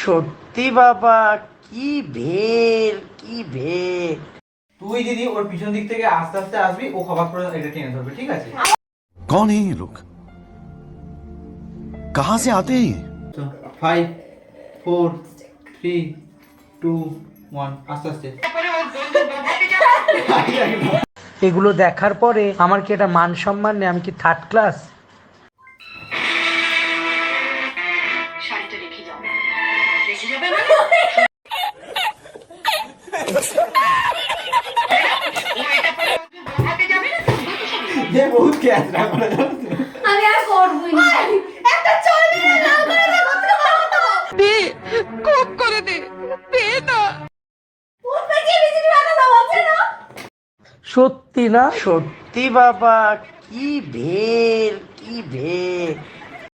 সত্যি বাবা, কি ভেল কি ভেল। তুই দিদি ওর পিছন দিক থেকে আস্তে আস্তে আসবি, ও খবর করে এটা টেনে ধরবে, ঠিক আছে? कौन है ये लोग? कहां से आते हैं? 5 4 3 2 1 আস্তে আস্তে। এগুলো দেখার পরে আমার কি এটা মান সম্মান নেই? আমি কি থার্ড ক্লাস? শাড়িটা রেখে যাবে, রেখে যাবে মানে বহুত ক্যাচ না করে দাও। আমি আর করবই না। একটা চলে লাল করে দে, কত ভালো তো দে, খুব করে দে, দে না। ওর পেছনে বিজলি বানা দাও আছে না? সত্যি না? সত্যি বাবা, কি ভেল কি ভেল।